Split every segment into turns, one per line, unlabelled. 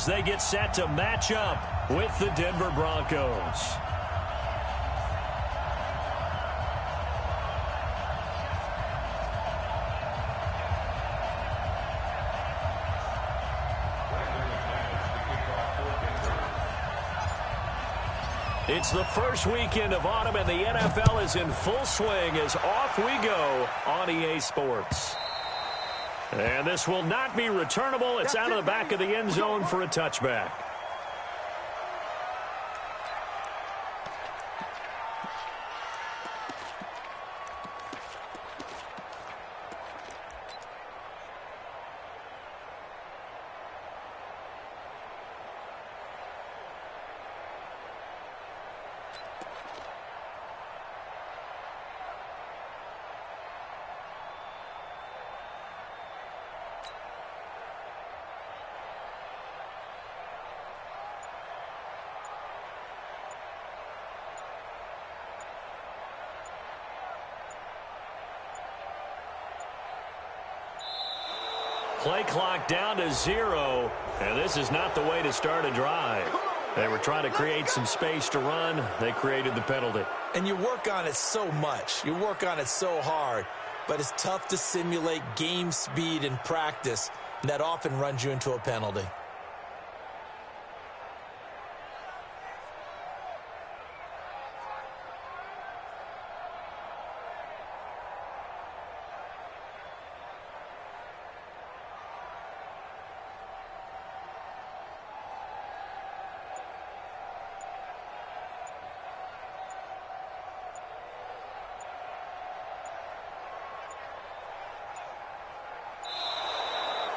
as they get set to match up with the Denver Broncos. It's the first weekend of autumn, and the NFL is in full swing as off we go on EA Sports. And this will not be returnable. It's out of the back of the end zone for a touchback. Play clock down to 0, and this is not the way to start a drive. They were trying to create some space to run. They created the penalty.
And you work on it so much. You work on it so hard. But it's tough to simulate game speed in practice, and that often runs you into a penalty.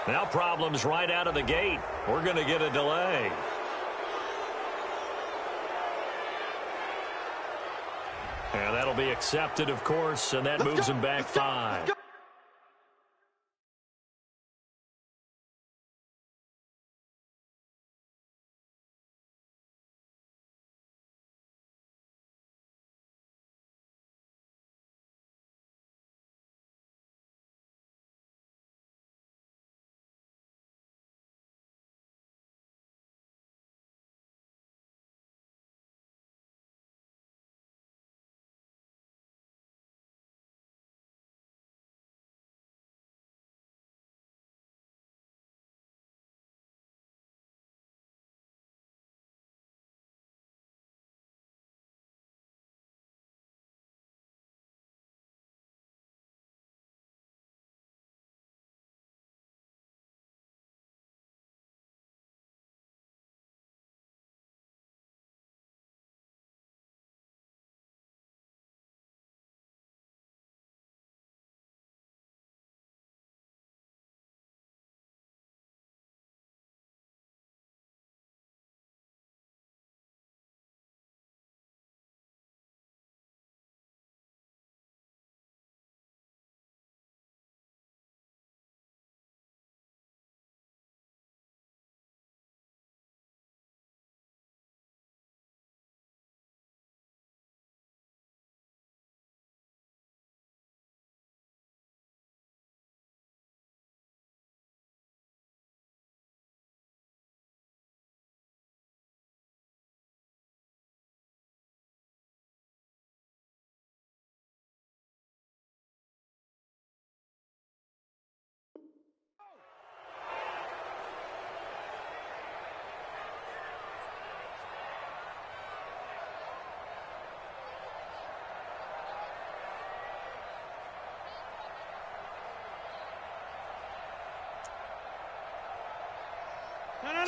Now problems right out of the gate. We're going to get a delay. And that'll be accepted, of course, and that moves him back 5.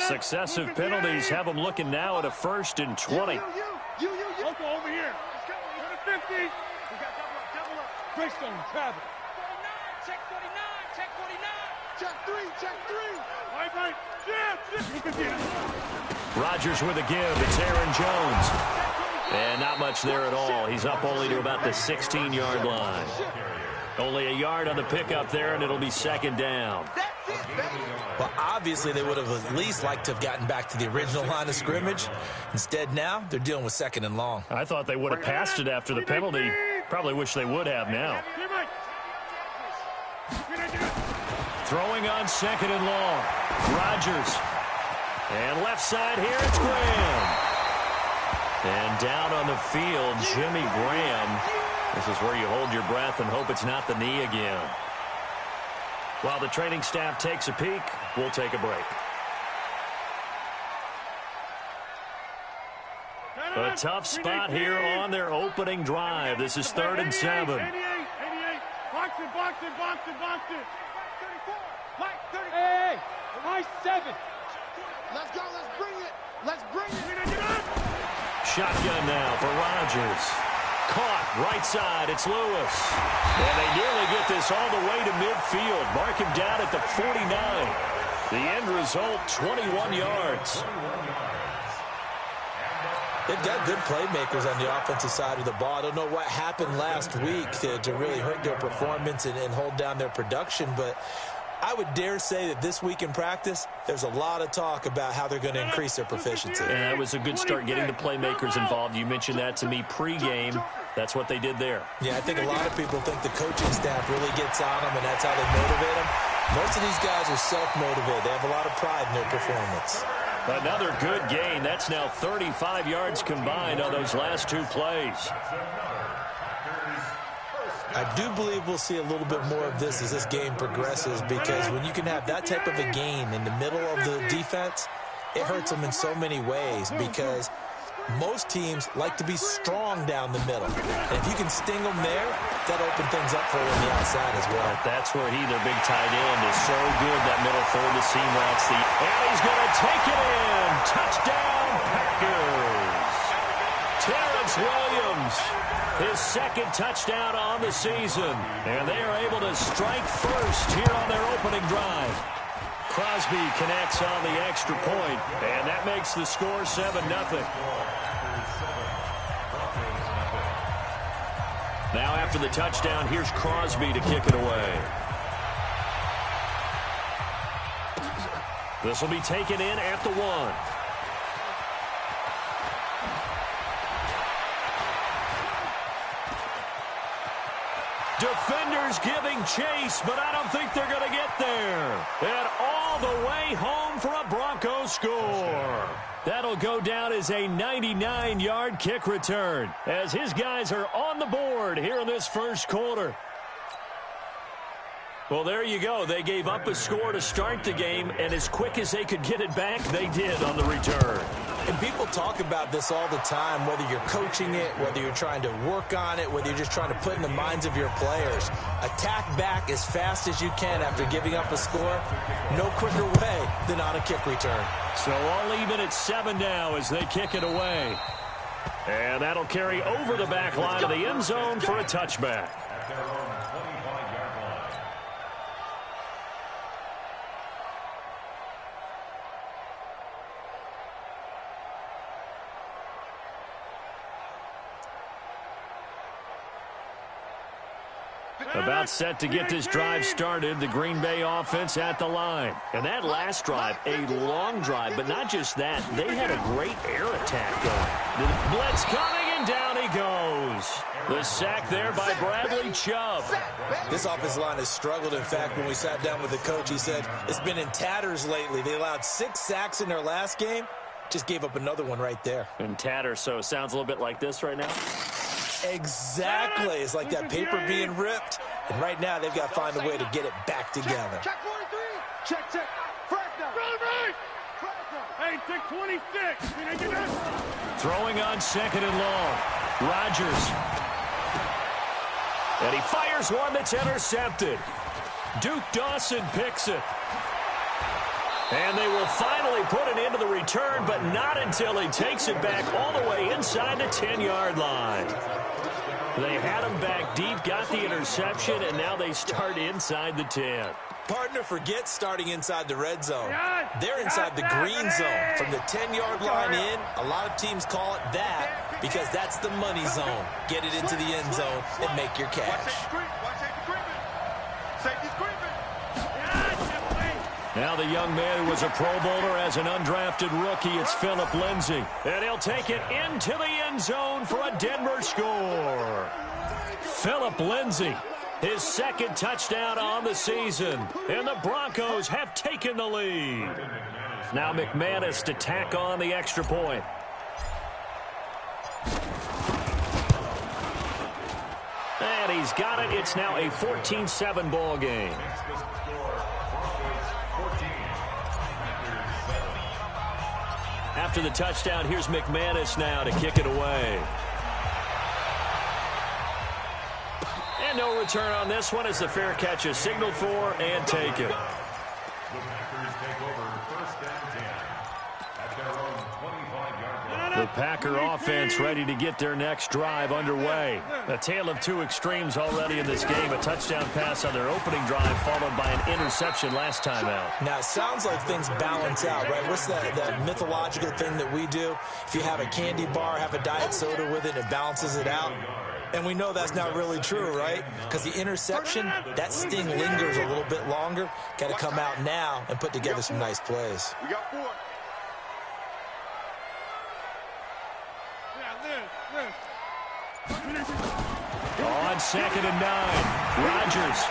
Successive penalties have them looking now at a 1st and 20.
You. Uncle, over here. Let's go. Go to 50. We got double up. Greystone, travel. 49, check 49, check 49. Check 3. Right. Yeah.
Rodgers with a give. It's Aaron Jones. And not much there at all. He's up only to about the 16-yard line. Only a yard on the pickup there, and it'll be 2nd down.
Well, obviously, they would have at least liked to have gotten back to the original line of scrimmage. Instead, now, they're dealing with 2nd and long.
I thought they would have passed it after the penalty. Probably wish they would have now. Throwing on 2nd and long. Rodgers. And left side here, it's Graham. And down on the field, Jimmy Graham. This is where you hold your breath and hope it's not the knee again. While the training staff takes a peek, we'll take a break. A tough spot here on their opening drive. This is 3rd and 7.
88. Box it. Hey, high 7. Let's go. Let's bring it.
Shotgun now for Rodgers. Caught right side. It's Lewis. And they nearly get this all the way to midfield. Mark him down at the 49. The end result, 21 yards.
They've got good playmakers on the offensive side of the ball. I don't know what happened last week to really hurt their performance and hold down their production, but I would dare say that this week in practice, there's a lot of talk about how they're going to increase their proficiency.
And that was a good start getting the playmakers involved. You mentioned that to me pregame. That's what they did there.
Yeah, I think a lot of people think the coaching staff really gets on them, and that's how they motivate them. Most of these guys are self-motivated. They have a lot of pride in their performance.
Another good gain. That's now 35 yards combined on those last 2 plays.
I do believe we'll see a little bit more of this as this game progresses, because when you can have that type of a gain in the middle of the defense, it hurts them in so many ways, because most teams like to be strong down the middle. And if you can sting them there, that'll open things up for you on the outside as well.
That's where their big tight end, is so good, that middle third, the seam routes. And he's going to take it in. Touchdown, Packers. Terrence Williams, his 2nd touchdown on the season. And they are able to strike first here on their opening drive. Crosby connects on the extra point, and that makes the score 7-0. Now after the touchdown, here's Crosby to kick it away. This will be taken in at the 1. Defenders giving chase, but I don't think they're going to get there. And all the way home for a Broncos score. That'll go down as a 99-yard kick return, as his guys are on the board here in this first quarter. Well, there you go. They gave up a score to start the game, and as quick as they could get it back, they did on the return.
And people talk about this all the time, whether you're coaching it, whether you're trying to work on it, whether you're just trying to put in the minds of your players. Attack back as fast as you can after giving up a score. No quicker way than on a kick return.
So all even at 7 now as they kick it away. And that'll carry over the back line of the end zone for a touchback. About set to get this drive started, the Green Bay offense at the line. And that last drive, a long drive, but not just that. They had a great air attack going. The blitz coming, and down he goes. The sack there by Bradley Chubb.
This offensive line has struggled. In fact, when we sat down with the coach, he said it's been in tatters lately. They allowed 6 sacks in their last game. Just gave up another one right there.
In tatters, so it sounds a little bit like this right now.
Exactly. It's like that paper being ripped. And right now, they've got to find a way to get it back together.
Check 43. Check. Fragment. Hey, check 26.
Throwing on 2nd and long. Rodgers. And he fires one that's intercepted. Duke Dawson picks it. And they will finally put it into the return, but not until he takes it back all the way inside the 10-yard line. They had him back deep, got the interception, and now they start inside the 10.
Partner, forget starting inside the red zone. They're inside the green zone. From the 10-yard line in, a lot of teams call it that because that's the money zone. Get it into the end zone and make your cash.
Now the young man who was a Pro Bowler as an undrafted rookie, it's Phillip Lindsay. And he'll take it into the end zone for a Denver score. Phillip Lindsay, his 2nd touchdown on the season. And the Broncos have taken the lead. Now McManus to tack on the extra point. And he's got it. It's now a 14-7 ball game. After the touchdown, here's McManus now to kick it away. And no return on this one as the fair catch is signaled for and taken. The Packer offense ready to get their next drive underway. A tale of two extremes already in this game. A touchdown pass on their opening drive followed by an interception last time out.
Now, it sounds like things balance out, right? What's that mythological thing that we do? If you have a candy bar, have a diet soda with it, it balances it out. And we know that's not really true, right? Because the interception, that sting lingers a little bit longer. Got to come out now and put together some nice plays.
We got 4.
On 2nd and 9. Rodgers.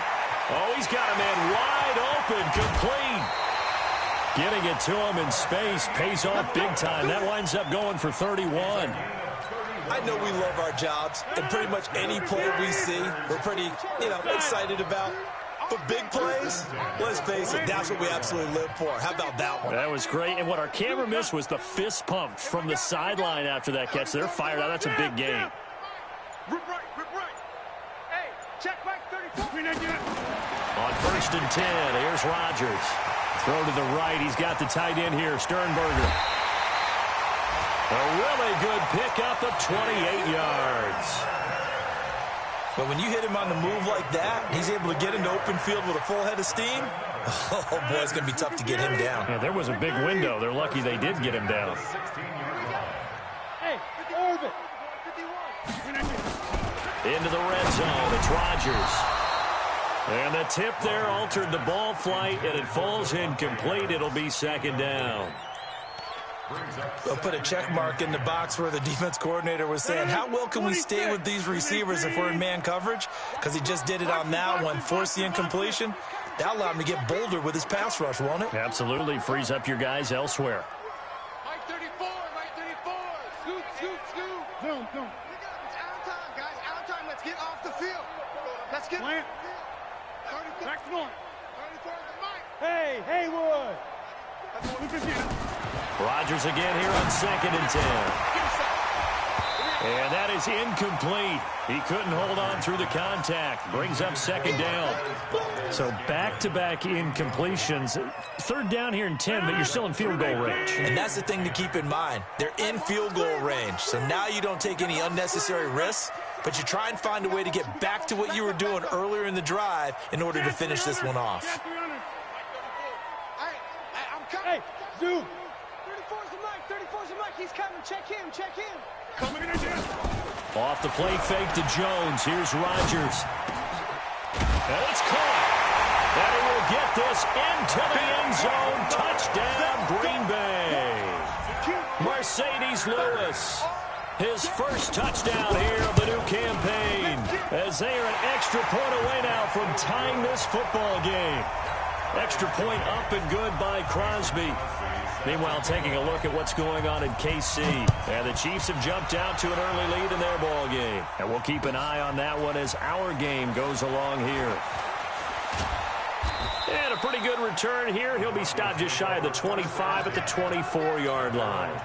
Oh, he's got a man wide open, complete. Getting it to him in space pays off big time. That winds up going for 31.
I know we love our jobs, and pretty much any play we see, we're pretty, excited about. For big plays, let's face it, that's what we absolutely live for. How about that one?
That was great, and what our camera missed was the fist pump from the sideline after that catch. They're fired out. That's a big game.
Rip right. Hey, check back 34.
On 1st and 10, here's Rodgers. Throw to the right. He's got the tight end here, Sternberger. A really good pickup of 28 yards.
But when you hit him on the move like that, he's able to get into open field with a full head of steam. Oh, boy, it's going to be tough to get him down.
Yeah, there was a big window. They're lucky they did get him down.
Hey, orbit.
Into the red zone. It's Rodgers. And the tip there altered the ball flight, and it falls incomplete. It'll be 2nd down.
They'll put a check mark in the box where the defense coordinator was saying, how well can we stay with these receivers if we're in man coverage? Because he just did it on that one, forced the incompletion. That'll allow him to get bolder with his pass rush, won't it?
Absolutely. Frees up your guys elsewhere.
Mike 34. Scoot. Zoom.
It's out of time, guys. Out of time. Let's get off the field. Let's get...
Plant.
34.
Back to one.
34 is the mic.
Hey, Haywood.
Rodgers again here on 2nd and 10. And that is incomplete. He couldn't hold on through the contact. Brings up 2nd down. So back-to-back incompletions. 3rd down here and 10, but you're still in field goal range.
And that's the thing to keep in mind. They're in field goal range. So now you don't take any unnecessary risks, but you try and find a way to get back to what you were doing earlier in the drive in order to finish this one off.
Hey, Zoom.
34's the mic. He's coming. Check him.
Coming in again.
Off the play fake to Jones. Here's Rodgers. And it's caught. And he will get this into the end zone. Touchdown, Green Bay. Mercedes Lewis. His first touchdown here of the new campaign. As they are an extra point away now from tying this football game. Extra point up and good by Crosby. Meanwhile, taking a look at what's going on in KC. And the Chiefs have jumped out to an early lead in their ball game. And we'll keep an eye on that one as our game goes along here. And a pretty good return here. He'll be stopped just shy of the 25 at the 24-yard line.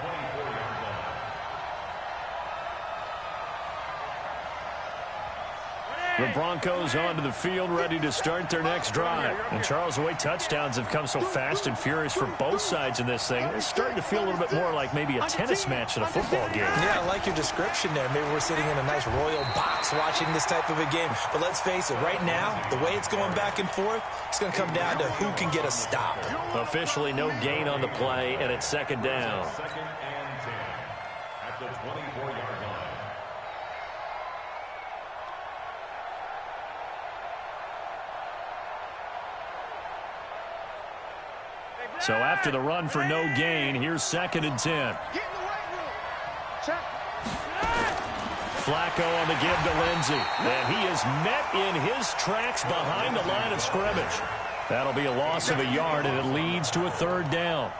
The Broncos onto the field, ready to start their next drive. And Charles, the way touchdowns have come so fast and furious for both sides in this thing, it's starting to feel a little bit more like maybe a tennis match than a football game.
Yeah, I like your description there. Maybe we're sitting in a nice royal box watching this type of a game. But let's face it, right now, the way it's going back and forth, it's going to come down to who can get a stop.
Officially no gain on the play, and it's 2nd down.
2nd and 10 at the 24-yard line.
So after the run for no gain, here's 2nd and 10.
Get in the weight room. Check.
Flacco on the give to Lindsey. And he is met in his tracks behind the line of scrimmage. That'll be a loss of a yard, and it leads to a 3rd down.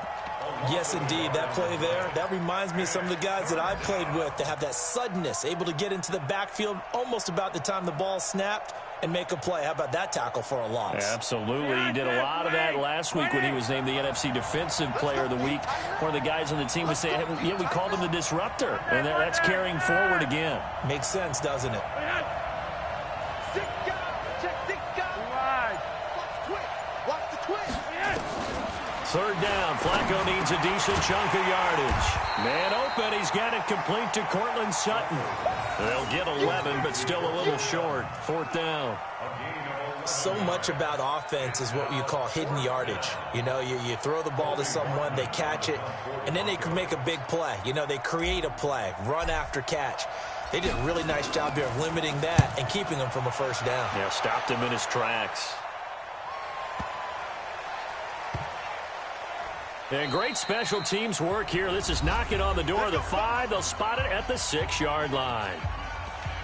Yes, indeed. That play there, that reminds me of some of the guys that I played with to have that suddenness, able to get into the backfield almost about the time the ball snapped and make a play. How about that tackle for a loss?
Absolutely. He did a lot of that last week when he was named the NFC Defensive Player of the Week. One of the guys on the team would say, hey, yeah, we called him the disruptor. And that's carrying forward again.
Makes sense, doesn't it?
Third down. Flacco needs a decent chunk of yardage. Man open. He's got it complete to Cortland Sutton. They'll get 11, but still a little short. Fourth down.
So much about offense is what you call hidden yardage. You know, you throw the ball to someone, they catch it, and then they can make a big play. You know, they create a play, run after catch. They did a really nice job here of limiting that and keeping him from a first down.
Yeah, stopped him in his tracks. And great special teams work here. This is knocking on the door of the 5. They'll spot it at the 6-yard line.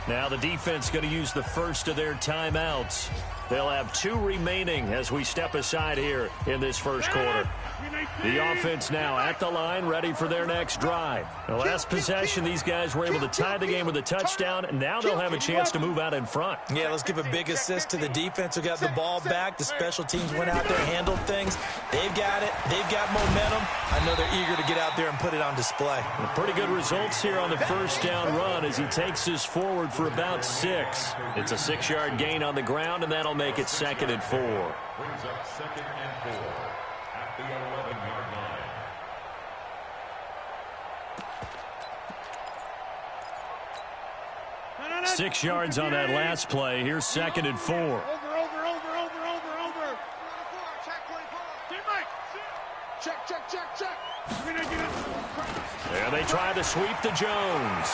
Now the defense going to use the first of their timeouts. They'll have 2 remaining as we step aside here in this first quarter. The offense now at the line, ready for their next drive. The last possession, these guys were able to tie the game with a touchdown, and now they'll have a chance to move out in front.
Yeah, let's give a big assist to the defense who got the ball back. The special teams went out there, handled things. They've got it. They've got momentum. I know they're eager to get out there and put it on display.
Pretty good results here on the first down run as he takes us forward for about 6. It's a 6-yard gain on the ground, and that'll make it 2nd and 4.
Brings up 2nd and 4 at the 11-yard line.
6 yards on that last play. Here's 2nd and 4.
Over. Check.
And they try to sweep to Jones.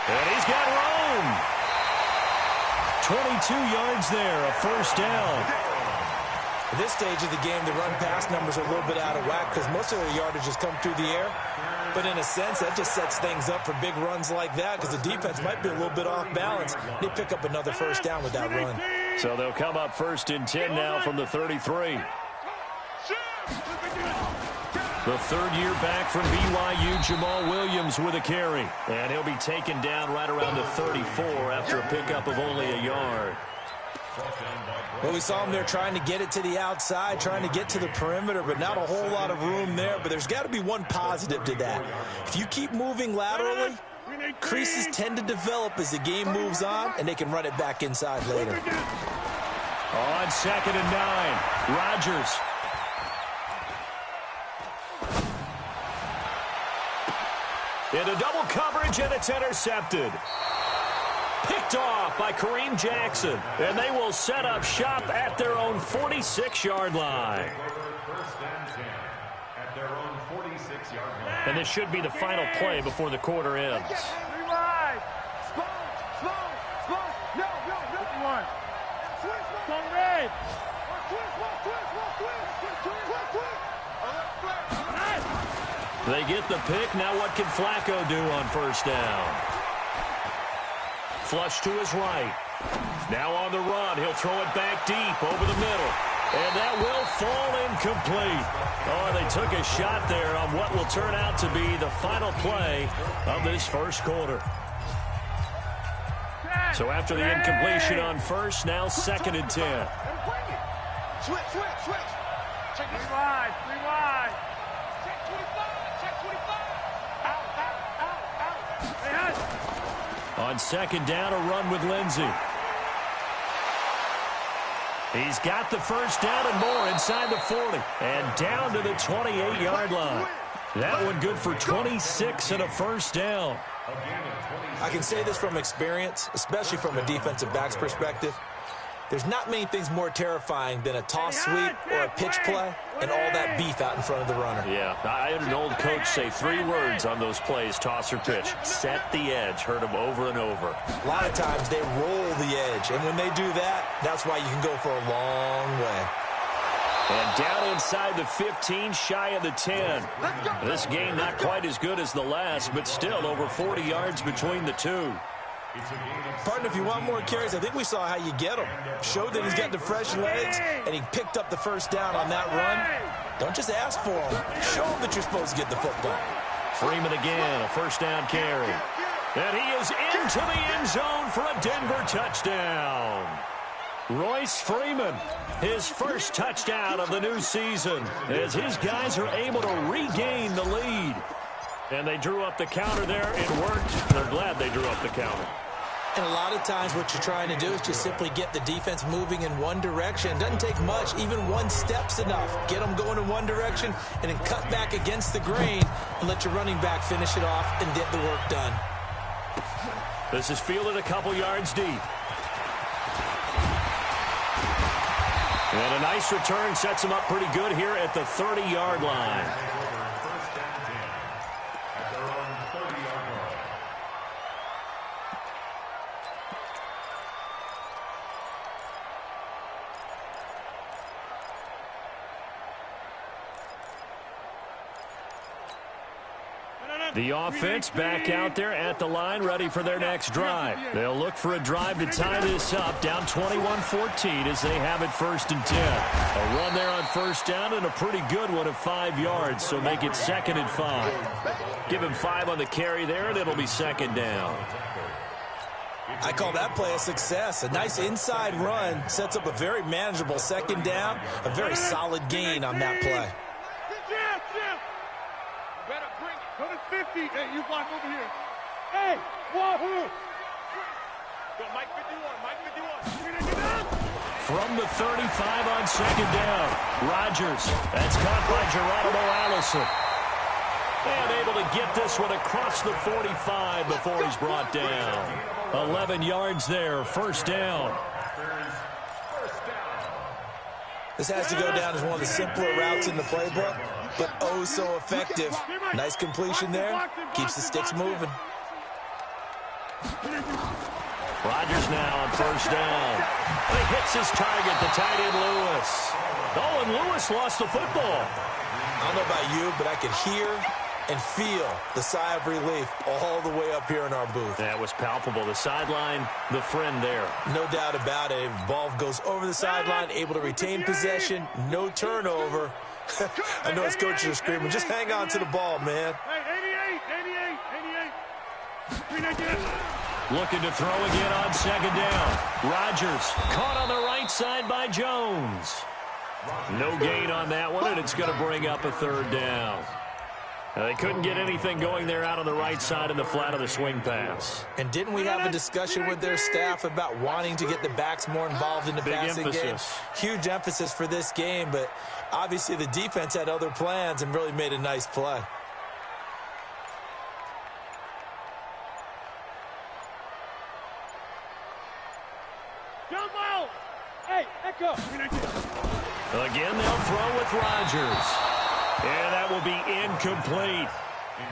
And he's got room. 22 yards there, a first down.
At this stage of the game, the run-pass numbers are a little bit out of whack because most of their yardage has come through the air. But in a sense, that just sets things up for big runs like that because the defense might be a little bit off balance. They pick up another first down with that run.
So they'll come up 1st and 10 now from the 33. The third-year back from BYU, Jamal Williams with a carry. And he'll be taken down right around the 34 after a pickup of only a yard.
Well, we saw him there trying to get it to the outside, trying to get to the perimeter, but not a whole lot of room there. But there's got to be one positive to that. If you keep moving laterally, creases tend to develop as the game moves on, and they can run it back inside later.
On 2nd and 9, Rodgers. Into double coverage, and it's intercepted. Picked off by Kareem Jackson. And they will set up shop at their own 46-yard line. And this should be the final play before the quarter ends. They get the pick. Now what can Flacco do on first down? Flush to his right. Now on the run. He'll throw it back deep over the middle. And that will fall incomplete. Oh, they took a shot there on what will turn out to be the final play of this first quarter. So after the incompletion on first, now 2nd and 10.
Switch. Check this.
Rewind. Check 25. Out.
On 2nd down, a run with Lindsey. He's got the first down and more inside the 40. And down to the 28-yard line. That one good for 26 and a first down.
I can say this from experience, especially from a defensive back's perspective. There's not many things more terrifying than a toss sweep or a pitch play and all that beef out in front of the runner.
Yeah, I heard an old coach say 3 words on those plays, toss or pitch. Set the edge. Heard them over and over.
A lot of times they roll the edge, and when they do that, that's why you can go for a long way.
And down inside the 15, shy of the 10. This game not quite as good as the last, but still over 40 yards between the two.
Partner, if you want more carries, I think we saw how you get them. Showed that he's got the fresh legs, and he picked up the first down on that run. Don't just ask for them. Show them that you're supposed to get the football.
Freeman again, a first down carry. And he is into the end zone for a Denver touchdown. Royce Freeman, his first touchdown of the new season, as his guys are able to regain the lead. And they drew up the counter there. It worked. They're glad they drew up the counter.
And a lot of times what you're trying to do is just simply get the defense moving in one direction. It doesn't take much. Even one step's enough. Get them going in one direction and then cut back against the grain and let your running back finish it off and get the work done.
This is fielded a couple yards deep. And a nice return sets him up pretty good here at the 30-yard line. The offense back out there at the line, ready for their next drive. They'll look for a drive to tie this up, down 21-14 as they have it 1st and 10. A run there on first down and a pretty good one of 5 yards, so make it 2nd and 5. Give him 5 on the carry there, and it'll be 2nd down.
I call that play a success. A nice inside run sets up a very manageable 2nd down, a very solid gain on that play.
Go to 50. Hey, you block over here. Hey, wahoo! Go, Mike 51, Mike 51.
From the 35 on 2nd down, Rodgers. That's caught by Geronimo Allison. And able to get this one across the 45 before he's brought down. 11 yards there, 1st down.
This has to go down as one of the simpler routes in the playbook, but oh so effective. Nice completion there. Keeps the sticks moving.
Rodgers now on 1st down. And he hits his target, the tight end Lewis. Oh, and Lewis lost the football.
I don't know about you, but I could hear and feel the sigh of relief all the way up here in our booth.
That was palpable. The sideline, the friend there.
No doubt about it. If the ball goes over the sideline, able to retain possession, no turnover. I know his coaches are screaming, just hang on to the ball, man.
Hey, 88.
Looking to throw again on 2nd down. Rodgers caught on the right side by Jones. No gain on that one, and it's going to bring up a 3rd down. They couldn't get anything going there out on the right side in the flat of the swing pass.
And didn't we have a discussion with their staff about wanting to get the backs more involved in the passing game? Huge emphasis for this game, but obviously the defense had other plans and really made a nice play.
Jump out! Hey, echo!
Again, they'll throw with Rodgers. And that will be incomplete.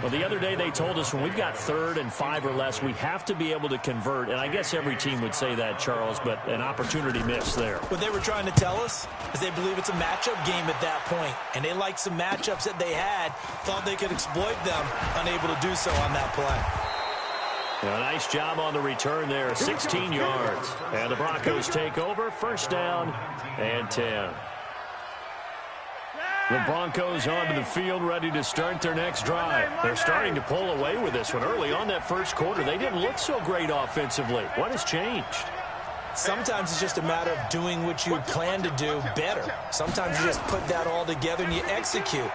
Well, the other day they told us when we've got 3rd and 5 or less, we have to be able to convert. And I guess every team would say that, Charles, but an opportunity missed there.
What they were trying to tell us is they believe it's a matchup game at that point. And they liked some matchups that they had, thought they could exploit them, unable to do so on that play.
A nice job on the return there, 16 yards. And the Broncos take over, 1st down and 10. The Broncos onto the field, ready to start their next drive. They're starting to pull away with this one. Early on that 1st quarter, they didn't look so great offensively. What has changed?
Sometimes it's just a matter of doing what you plan to do better. Sometimes you just put that all together and you execute.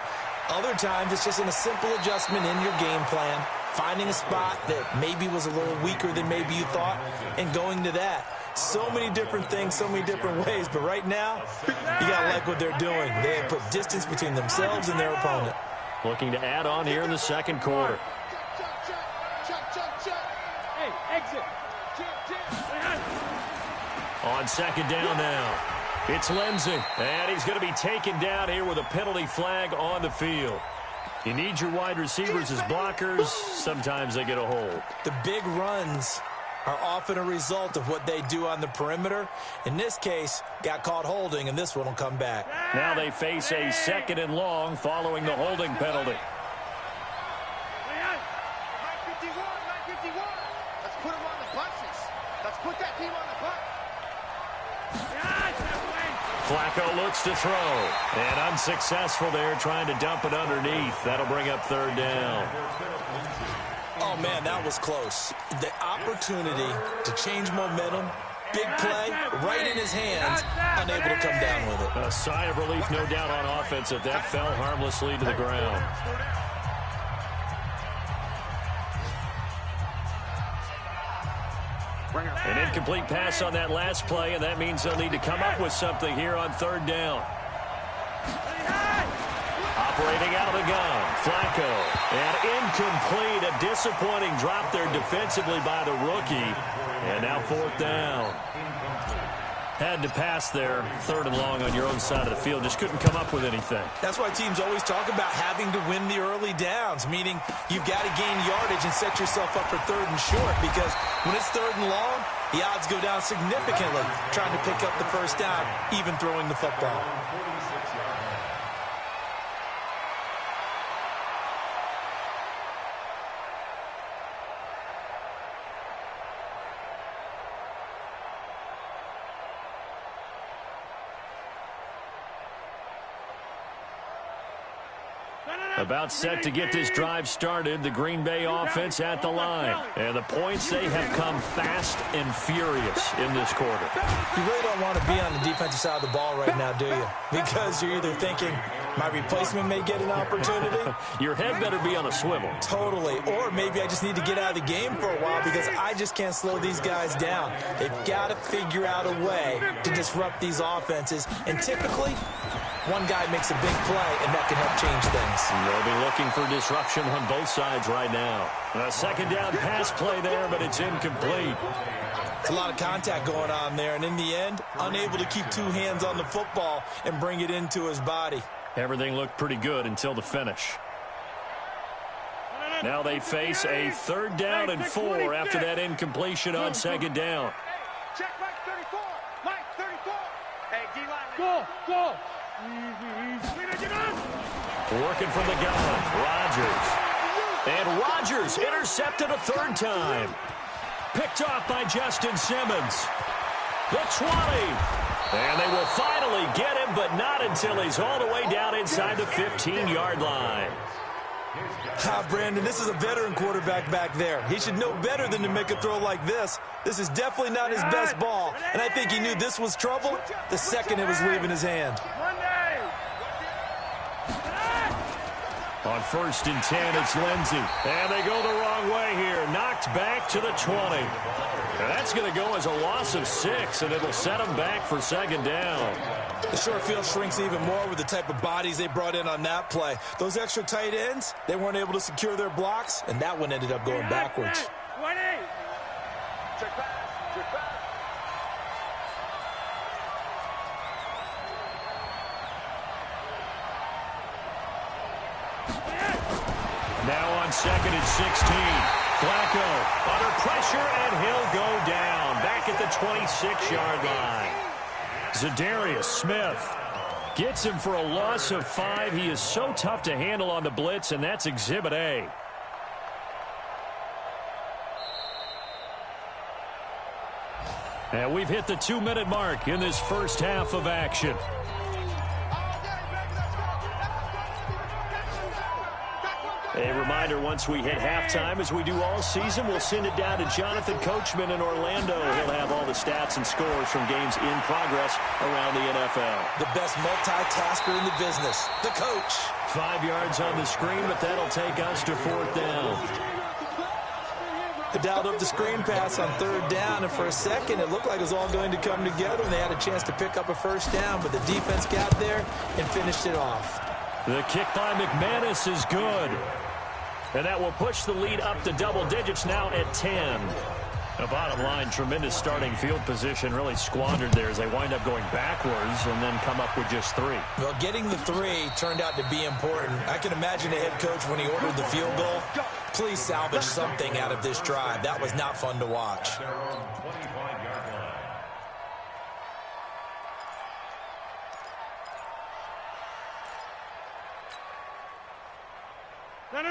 Other times it's just in a simple adjustment in your game plan, finding a spot that maybe was a little weaker than maybe you thought, and going to that. So many different things, so many different ways, but right now, you got to like what they're doing. They have put distance between themselves and their opponent.
Looking to add on here in the 2nd quarter.
Hey, exit.
On 2nd down now, it's Lindsey, and he's going to be taken down here with a penalty flag on the field. You need your wide receivers as blockers. Sometimes they get a hold.
The big runs are often a result of what they do on the perimeter. In this case, got caught holding, and this one will come back.
Now they face a 2nd and long following the holding penalty.
951. Let's put them on the buses. Let's put that team on the bus.
Flacco looks to throw. And unsuccessful there, trying to dump it underneath. That'll bring up third down.
Oh, man, that was close. The opportunity to change momentum, big play, right in his hands, unable to come down with it.
A sigh of relief, no doubt, on offense that fell harmlessly to the ground. An incomplete pass on that last play, and that means they'll need to come up with something here on third down. Operating out of the gun, Flacco. And incomplete, a disappointing drop there defensively by the rookie. And now fourth down. Had to pass there, third and long on your own side of the field. Just couldn't come up with anything.
That's why teams always talk about having to win the early downs, meaning you've got to gain yardage and set yourself up for third and short, because when it's third and long, the odds go down significantly trying to pick up the first down, even throwing the football.
About set to get this drive started, the Green Bay offense at the line. And the points, they have come fast and furious in this quarter.
You really don't want to be on the defensive side of the ball right now, do you? Because you're either thinking, my replacement may get an opportunity.
Your head better be on a swivel.
Totally. Or maybe I just need to get out of the game for a while because I just can't slow these guys down. They've got to figure out a way to disrupt these offenses. And typically, one guy makes a big play, and that can help change things.
They'll be looking for disruption on both sides right now. A second down pass play there, but it's incomplete.
It's a lot of contact going on there, and in the end, unable to keep two hands on the football and bring it into his body.
Everything looked pretty good until the finish. Now they face a third down and 4 after that incompletion on second down.
Check Mike 34. Mike 34. Hey, D-line.
Go. Easy.
Working from the gun, Rodgers. And Rodgers intercepted a third time. Picked off by Justin Simmons. The 20. And they will finally get him, but not until he's all the way down inside the 15-yard line.
Brandon, this is a veteran quarterback back there. He should know better than to make a throw like this. This is definitely not his best ball, and I think he knew this was trouble the second it was leaving his hand.
On 1st and 10, it's Lindsey. And they go the wrong way here. Knocked back to the 20. And that's going to go as a loss of 6, and it'll set them back for second down.
The short field shrinks even more with the type of bodies they brought in on that play. Those extra tight ends, they weren't able to secure their blocks, and that one ended up going backwards.
20. Check back.
Now on 2nd and 16. Flacco under pressure, and he'll go down. Back at the 26-yard line. Zadarius Smith gets him for a loss of 5. He is so tough to handle on the blitz, and that's Exhibit A. And we've hit the 2-minute mark in this first half of action. A reminder, once we hit halftime, as we do all season, we'll send it down to Jonathan Coachman in Orlando. He'll have all the stats and scores from games in progress around the NFL.
The best multitasker in the business, the coach.
5 yards on the screen, but that'll take us to 4th down.
They dialed up the screen pass on 3rd down, and for a second, it looked like it was all going to come together, and they had a chance to pick up a first down, but the defense got there and finished it off.
The kick by McManus is good. And that will push the lead up to double digits now at 10. The bottom line, tremendous starting field position, really squandered there as they wind up going backwards and then come up with just 3.
Well, getting the 3 turned out to be important. I can imagine the head coach when he ordered the field goal. Please salvage something out of this drive. That was not fun to watch.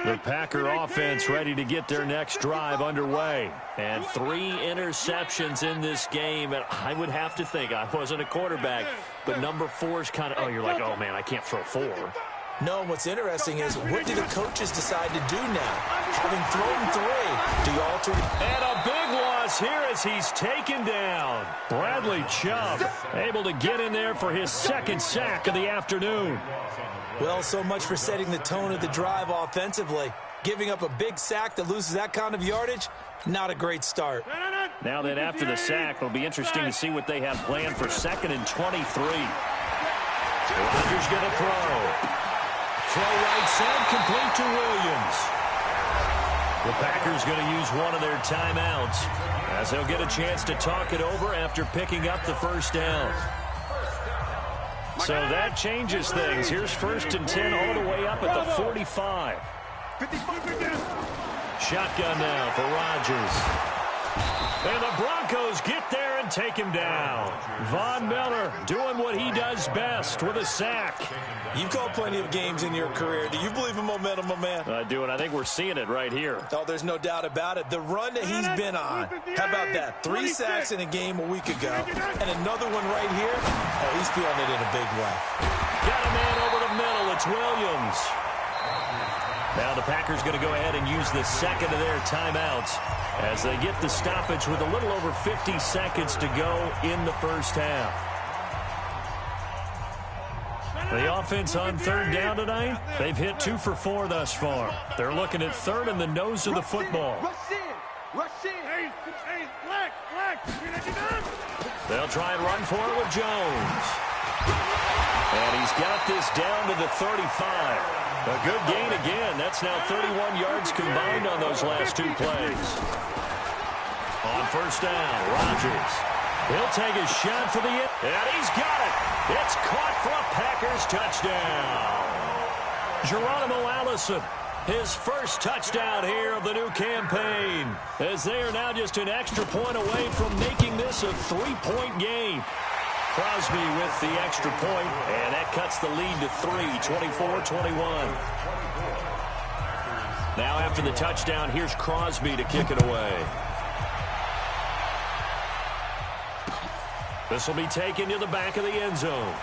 The Packer offense ready to get their next drive underway. And 3 interceptions in this game. And I would have to think, I wasn't a quarterback, but number 4 is kind of, oh, you're like, oh, man, I can't throw 4.
No, what's interesting is what do the coaches decide to do now? Having thrown 3, do you alter?
And a big loss here as he's taken down. Bradley Chubb able to get in there for his 2nd sack of the afternoon.
Well, so much for setting the tone of the drive offensively. Giving up a big sack that loses that kind of yardage, not a great start.
Now then, after the sack, it'll be interesting to see what they have planned for 2nd and 23. Rodgers going to throw. Throw right side, complete to Williams. The Packers going to use one of their timeouts as they'll get a chance to talk it over after picking up the first down. So that changes things. Here's 1st and 10 all the way up at the 45. Shotgun now for Rodgers. And the Broncos get there and take him down. Von Miller doing what he does best with a sack.
You've called plenty of games in your career. Do you believe in momentum, my man?
I do, and I think we're seeing it right here.
Oh, there's no doubt about it. The run that he's been on. How about that? 3 sacks in a game a week ago, and another one right here. Oh, he's feeling it in a big way.
Got a man over the middle. It's Williams. Now the Packers going to go ahead and use the 2nd of their timeouts as they get the stoppage with a little over 50 seconds to go in the first half. The offense on 3rd down tonight, they've hit 2 for 4 thus far. They're looking at 3rd and the nose of the football. They'll try and run for it with Jones. And he's got this down to the 35. A good gain again. That's now 31 yards combined on those last 2 plays. On 1st down, Rodgers. He'll take a shot for the end. And he's got it. It's caught for a Packers touchdown. Geronimo Allison, his 1st touchdown here of the new campaign, as they are now just an extra point away from making this a 3-point game. Crosby with the extra point, and that cuts the lead to 3, 24-21. Now after the touchdown, here's Crosby to kick it away. This will be taken to the back of the end zone.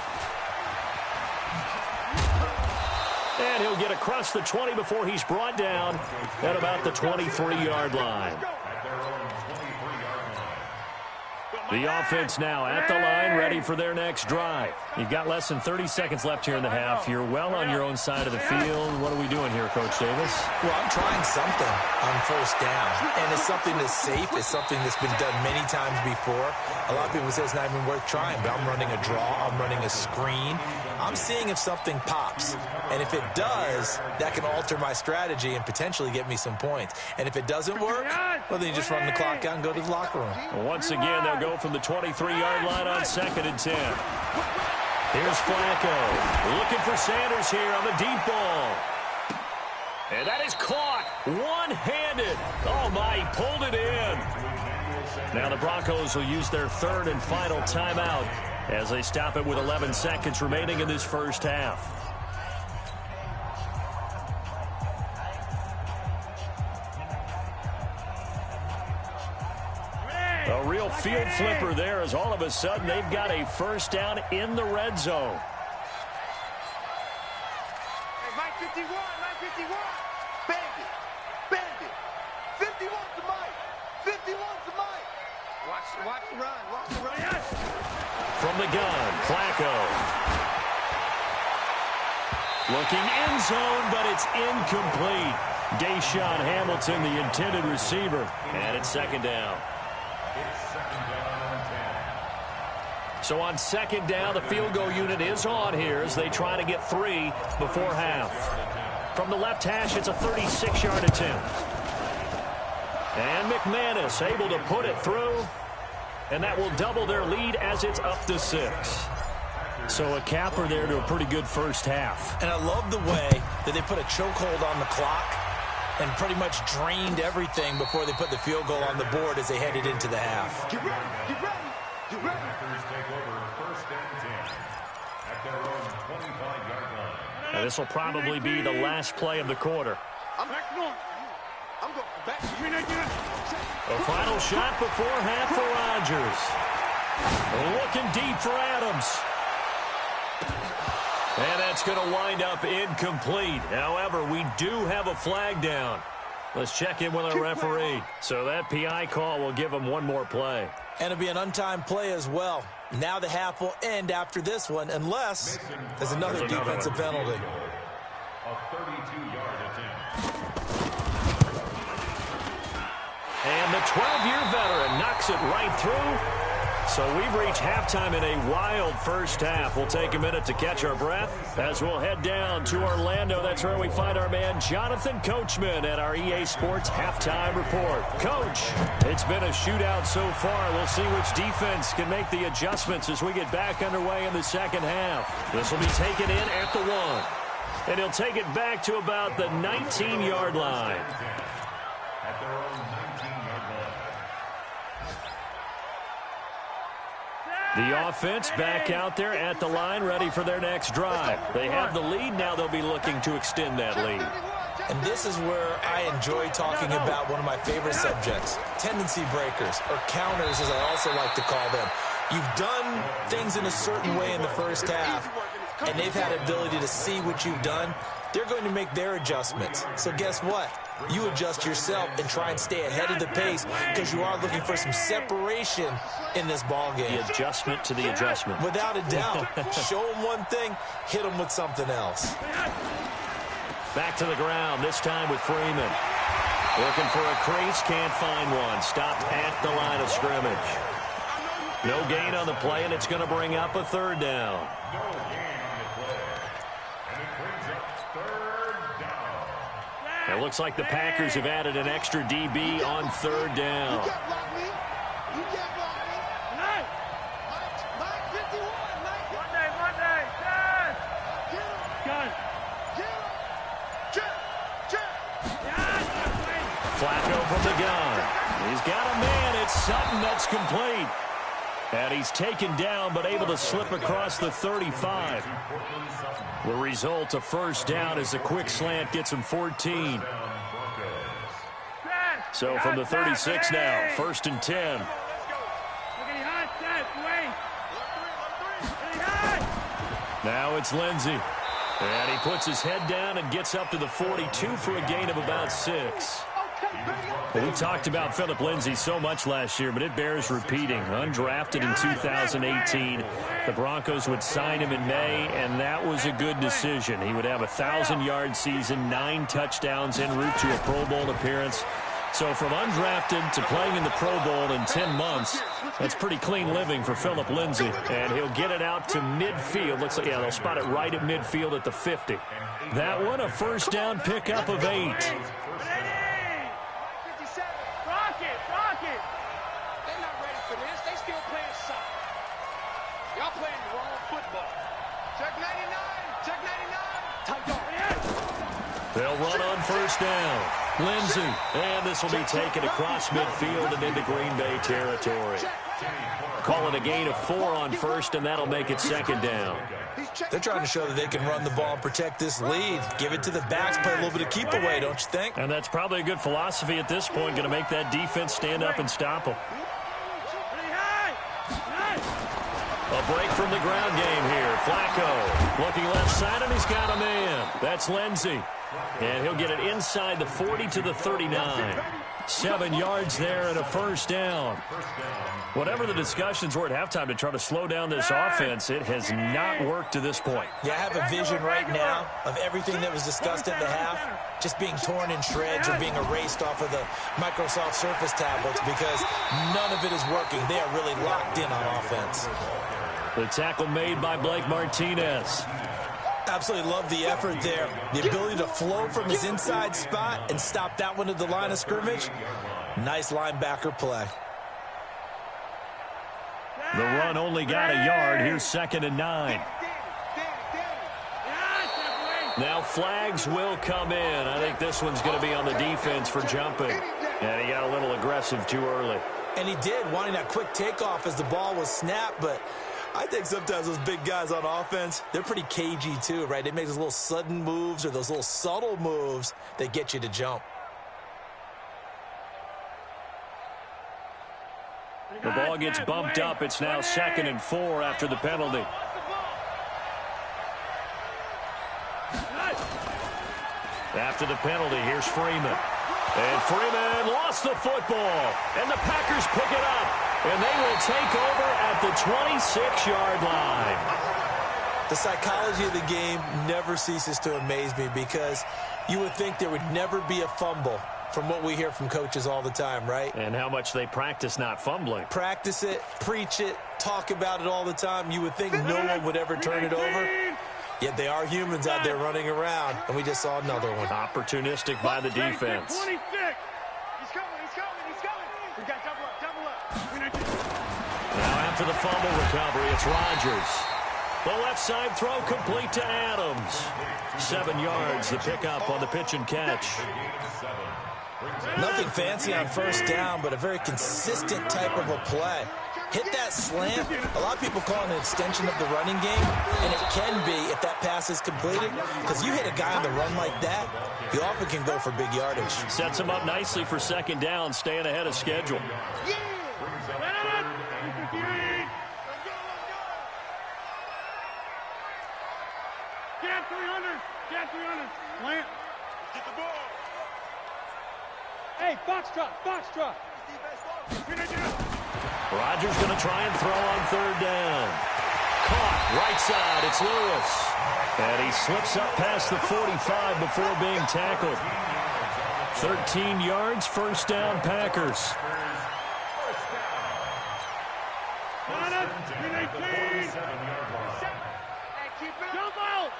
And he'll get across the 20 before he's brought down at about the 23-yard line. The offense now at the line, ready for their next drive. You've got less than 30 seconds left here in the half. You're well on your own side of the field. What are we doing here, Coach Davis?
Well, I'm trying something on 1st down. And it's something that's safe. It's something that's been done many times before. A lot of people say it's not even worth trying, but I'm running a draw. I'm running a screen. I'm seeing if something pops. And if it does, that can alter my strategy and potentially get me some points. And if it doesn't work, well, then you just run the clock out and go to the locker room.
Well, once again, they'll go from the 23-yard line on 2nd and 10. Here's Flacco looking for Sanders here on the deep ball. And that is caught one-handed. Oh, my, he pulled it in. Now the Broncos will use their 3rd and final timeout as they stop it with 11 seconds remaining in this first half. A real field flipper there as all of a sudden they've got a 1st down in the red zone.
Hey, Mike 51, Mike 51. Bandit, Bandit. 51's the Mike. 51's the Mike. Watch the run, watch the run. Yes.
From the gun, Flacco. Looking end zone, but it's incomplete. Deshaun Hamilton, the intended receiver. And it's 2nd down. So on 2nd down, the field goal unit is on here as they try to get 3 before half. From the left hash, it's a 36-yard attempt. And McManus able to put it through. And that will double their lead as it's up to 6. So a capper there to a pretty good first half.
And I love the way that they put a chokehold on the clock and pretty much drained everything before they put the field goal on the board as they headed into the half.
Get ready, get ready, get ready.
Packers take over 1st and 10 at their own 25-yard line.
And this will probably be the last play of the quarter.
I'm going back.
A final shot before half for Rodgers. Looking deep for Adams. And that's going to wind up incomplete. However, we do have a flag down. Let's check in with our referee. So that PI call will give him one more play.
And it'll be an untimed play as well. Now the half will end after this one, unless there's another defensive penalty.
A 32-yard attempt.
And the 12-year veteran knocks it right through. So we've reached halftime in a wild first half. We'll take a minute to catch our breath as we'll head down to Orlando. That's where we find our man Jonathan Coachman at our EA Sports Halftime Report. Coach, it's been a shootout so far. We'll see which defense can make the adjustments as we get back underway in the second half. This will be taken in at the 1. And he'll take it back to about the 19-yard line.
At their own 19-yard line.
The offense back out there at the line, ready for their next drive. They have the lead. Now they'll be looking to extend that lead.
And this is where I enjoy talking about one of my favorite subjects, tendency breakers, or counters as I also like to call them. You've done things in a certain way in the first half, and they've had ability to see what you've done. They're going to make their adjustments. So guess what? You adjust yourself and try and stay ahead of the pace because you are looking for some separation in this ball game.
The adjustment to the adjustment.
Without a doubt. Show them one thing, hit them with something else.
Back to the ground, this time with Freeman. Looking for a crease, can't find one. Stopped at the line of scrimmage. No gain on the play, and it's going to bring up a third down.
No gain on the play. And it brings up third down.
It looks like the Packers have added an extra DB on third down.
You can't block me. You can't block me. Mike 51. Monday. Yes. Get him.
Got it.
Get him. Check.
Flacco from the gun. He's got a man. It's Sutton that's complete. And he's taken down, but able to slip across the 35. The result, a first down, as a quick slant gets him 14. So from the 36 now, 1st and 10. Now it's Lindsey. And he puts his head down and gets up to the 42 for a gain of about 6. Well, we talked about Philip Lindsay so much last year, but it bears repeating. Undrafted in 2018. The Broncos would sign him in May, and that was a good decision. He would have a 1,000-yard season, 9 touchdowns en route to a Pro Bowl appearance. So from undrafted to playing in the Pro Bowl in 10 months, that's pretty clean living for Philip Lindsay. And he'll get it out to midfield. Looks like, yeah, they'll spot it right at midfield at the 50. That one, a first down pickup of 8.
They're not ready for this. They still playing soccer. Y'all playing the wrong football. Check 99. Check 99.
They'll run on first down. Lindsey. And this will be taken across midfield and into Green Bay territory. Call it a gain of 4 on first, and that'll make it second down.
They're trying to show that they can run the ball and protect this lead. Give it to the backs, play a little bit of keep away, don't you think?
And that's probably a good philosophy at this point, going to make that defense stand up and stop them. A break from the ground game here. Flacco looking left side, and he's got a man. That's Lindsey. And he'll get it inside the 40 to the 39. 7 yards there and a first down. Whatever the discussions were at halftime to try to slow down this offense, it has not worked to this point.
Yeah, I have a vision right now of everything that was discussed at the half just being torn in shreds or being erased off of the Microsoft Surface tablets because none of it is working. They are really locked in on offense.
The tackle made by Blake Martinez.
Absolutely love the effort there. The ability to flow from his inside spot and stop that one at the line of scrimmage. Nice linebacker play.
The run only got a yard. Here's 2nd and 9. Now flags will come in. I think this one's going to be on the defense for jumping. And he got a little aggressive too early.
And he did, wanting that quick takeoff as the ball was snapped, but I think sometimes those big guys on offense, they're pretty cagey too, right? They make those little sudden moves or those little subtle moves that get you to jump.
The ball gets bumped up. It's now 2nd and 4 after the penalty. After the penalty, here's Freeman. And Freeman lost the football. And the Packers pick it up. And they will take over at the 26-yard line.
The psychology of the game never ceases to amaze me because you would think there would never be a fumble from what we hear from coaches all the time, right?
And how much they practice not fumbling.
Practice it, preach it, talk about it all the time. You would think no one would ever turn it over. Yet they are humans out there running around, and we just saw another one.
Opportunistic by the defense.
26. He's coming. We got double up.
Now after the fumble recovery, it's Rodgers. The left side throw complete to Adams. 7 yards, the pickup on the pitch and catch.
Nothing fancy on first down, but a very consistent type of a play. Hit that slant. A lot of people call it an extension of the running game, and it can be if that pass is completed, because you hit a guy on the run like that, he often can go for big yardage.
Sets him up nicely for 2nd down, staying ahead of schedule.
Get 300. Plant. Get the ball. Hey, box drop.
Rodgers going to try and throw on 3rd down. Caught, right side, it's Lewis. And he slips up past the 45 before being tackled. 13 yards, 1st down, Packers.
Jump out!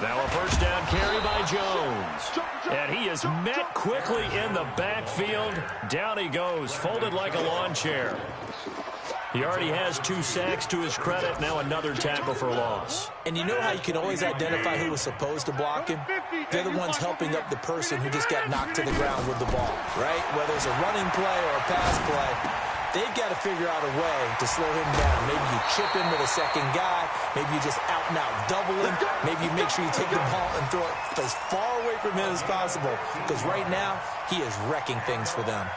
Now a 1st down carry by Jones. And he is met quickly in the backfield. Down he goes, folded like a lawn chair. He already has 2 sacks to his credit. Now another tackle for loss.
And you know how you can always identify who was supposed to block him? They're the ones helping up the person who just got knocked to the ground with the ball, right? Whether it's a running play or a pass play, they've got to figure out a way to slow him down. Maybe you chip him with a 2nd guy. Maybe you just out-and-out double him. Maybe you make sure you take the ball and throw it as far away from him as possible. Because right now, he is wrecking things for them.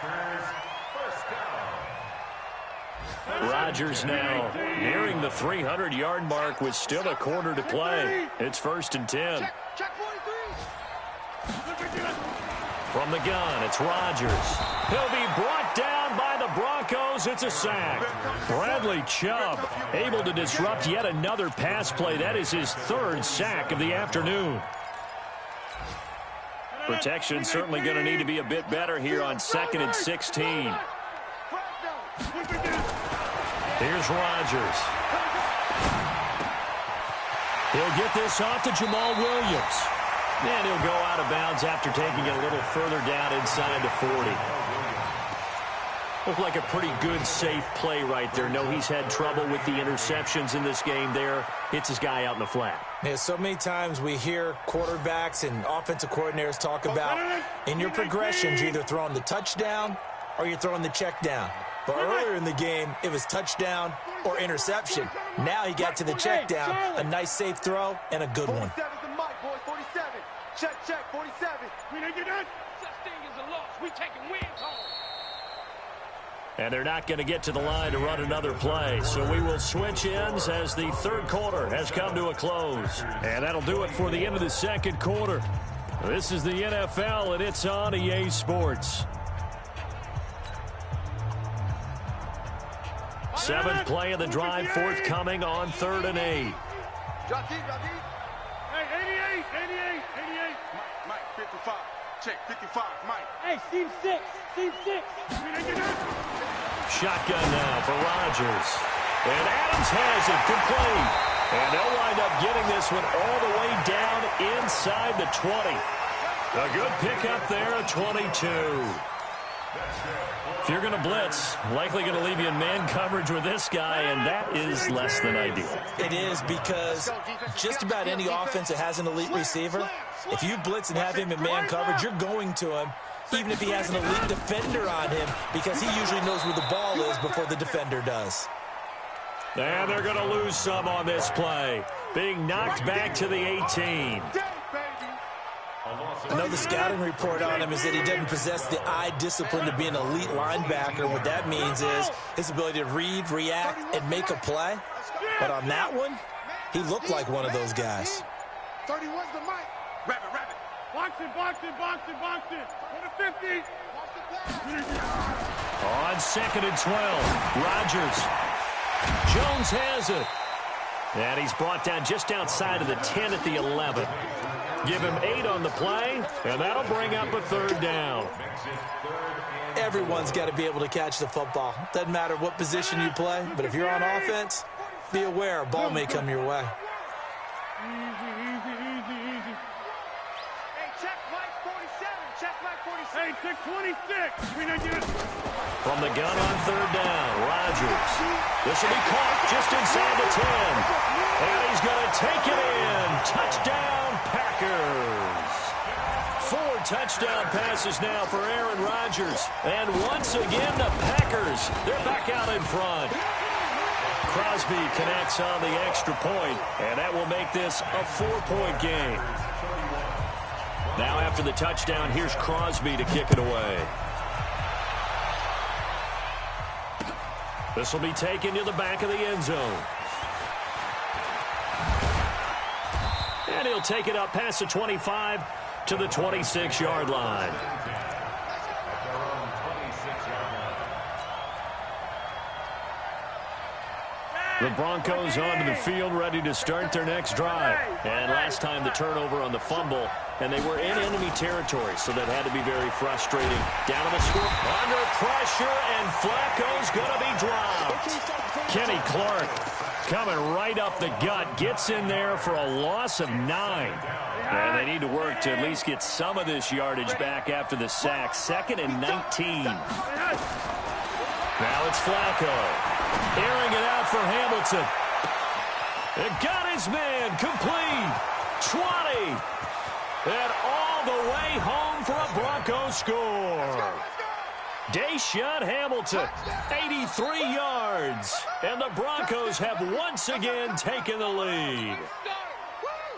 Rodgers now nearing the 300-yard mark with still a quarter to play. It's 1st and 10.
Check 43.
From the gun, it's Rodgers. He'll be brought down by the Broncos. It's a sack. Bradley Chubb able to disrupt yet another pass play. That is his 3rd sack of the afternoon. Protection certainly going to need to be a bit better here on 2nd and 16. Here's Rodgers. He'll get this off to Jamal Williams. And he'll go out of bounds after taking it a little further down inside the 40. Looked like a pretty good, safe play right there. No, he's had trouble with the interceptions in this game there. Hits his guy out in the flat.
Yeah, so many times we hear quarterbacks and offensive coordinators talk about in your progressions, you're either throwing the touchdown or you're throwing the check down. But earlier in the game, it was touchdown or interception. Now he got to the check down, a nice safe throw, and a good one.
47's the mic, boy, 47. Check, 47.
We didn't get that. Such thing as a loss. We taking wins home.
And they're not going to get to the line to run another play. So we will switch ends as the 3rd quarter has come to a close. And that'll do it for the end of the 2nd quarter. This is the NFL, and it's on EA Sports. 7th play of the drive, forthcoming on 3rd and 8.
Drop deep.
Hey, 88.
Mike, 55. Check, 55. Mike.
Hey, seam 6. We didn't get that.
Shotgun now for Rodgers. And Adams has it complete. And they'll wind up getting this one all the way down inside the 20. A good pickup there at 22. If you're going to blitz, likely going to leave you in man coverage with this guy, and that is less than ideal.
It is, because just about any offense that has an elite receiver, if you blitz and have him in man coverage, you're going to him. even if he has an elite defender on him, because he usually knows where the ball is before the defender does.
And they're going to lose some on this play. Being knocked back to the 18.
I know the scouting report on him is that he doesn't possess the eye discipline to be an elite linebacker. What that means is his ability to read, react, and make a play. But on that one, he looked like one of those guys.
31's the mic. Rabbit. Box it. 150.
On 2nd and 12, Rodgers. Jones has it. And he's brought down just outside of the 10 at the 11. Give him 8 on the play, and that'll bring up a 3rd down.
Everyone's got to be able to catch the football. Doesn't matter what position you play, but if you're on offense, be aware a ball may come your way.
Easy.
Hey, check flag 47. Check flag 47.
Hey, check 26.
From the gun on 3rd down, Rodgers. This will be caught just inside the 10. And he's going to take it in. Touchdown, Packers. 4 touchdown passes now for Aaron Rodgers. And once again, the Packers, they're back out in front. Crosby connects on the extra point, and that will make this a 4-point game. Now after the touchdown, here's Crosby to kick it away. This will be taken to the back of the end zone. And he'll take it up past the 25 to the 26-yard line. The Broncos onto the field, ready to start their next drive. And last time the turnover on the fumble, and they were in enemy territory, so that had to be very frustrating. Down on the score, under pressure, and Flacco's going to be dropped. Kenny Clark coming right up the gut, gets in there for a loss of 9. And they need to work to at least get some of this yardage back after the sack. 2nd and 19. Now it's Flacco. Airing it out for Hamilton. It got his man complete. 20. And all the way home for a Broncos score. Deshaun Hamilton, 83 yards. And the Broncos have once again taken the lead.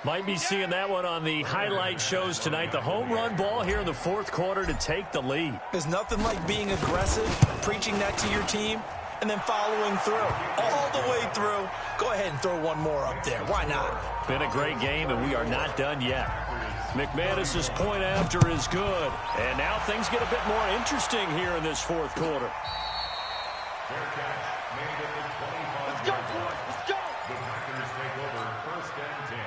Might be seeing that one on the highlight shows tonight. The home run ball here in the 4th quarter to take the lead.
There's nothing like being aggressive, preaching that to your team, and then following through, all the way through. Go ahead and throw one more up there. Why not?
Been a great game, and we are not done yet. McManus's point after is good. And now things get a bit more interesting here in this 4th quarter.
Let's go, boys. Let's go.
The Packers take over 1st and 10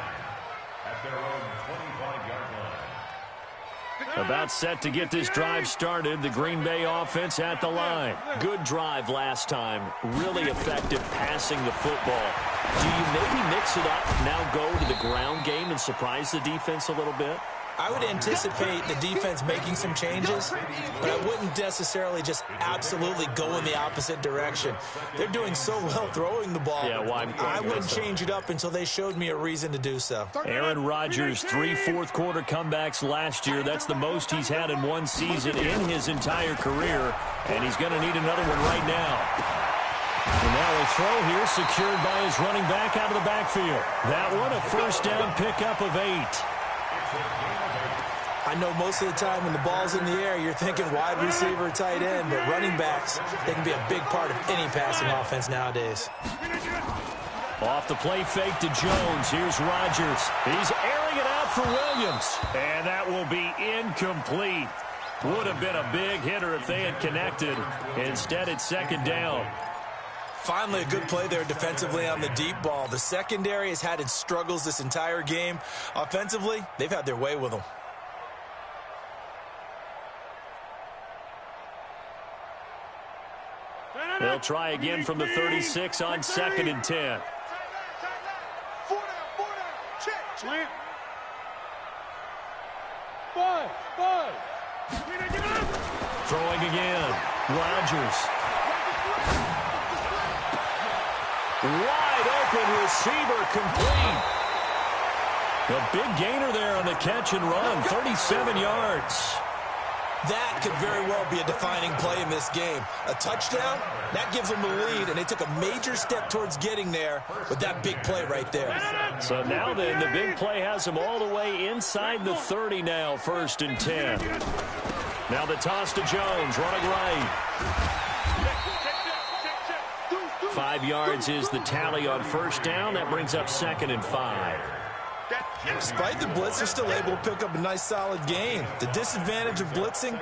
at their own 25-yard line.
About set to get this drive started. The Green Bay offense at the line. Good drive last time. Really effective passing the football. Do you maybe mix it up, now go to the ground game and surprise the defense a little bit?
I would anticipate the defense making some changes, but I wouldn't necessarily just absolutely go in the opposite direction. They're doing so well throwing the ball.
Yeah, why
I wouldn't change it up until they showed me a reason to do so.
Aaron Rodgers, 3 4th-quarter comebacks last year. That's the most he's had in one season in his entire career, and he's going to need another one right now. And now a throw here secured by his running back out of the backfield. That one a 1st down pickup of 8.
I know most of the time when the ball's in the air, you're thinking wide receiver, tight end, but running backs, they can be a big part of any passing offense nowadays.
Off the play fake to Jones. Here's Rodgers. He's airing it out for Williams. And that will be incomplete. Would have been a big hitter if they had connected. Instead, it's 2nd down.
Finally, a good play there defensively on the deep ball. The secondary has had its struggles this entire game. Offensively, they've had their way with them.
They'll try again from the 36 on 2nd and 10.
4 down. Check.
Five.
Throwing again. Rodgers. Wide open receiver complete. A big gainer there on the catch and run. 37 yards.
That could very well be a defining play in this game. A touchdown, that gives them the lead, and they took a major step towards getting there with that big play right there.
So now then, the big play has them all the way inside the 30 now, 1st and 10. Now the toss to Jones, running right. 5 yards is the tally on 1st down. That brings up 2nd and 5.
Despite the blitz, they're still able to pick up a nice, solid gain. The disadvantage of blitzing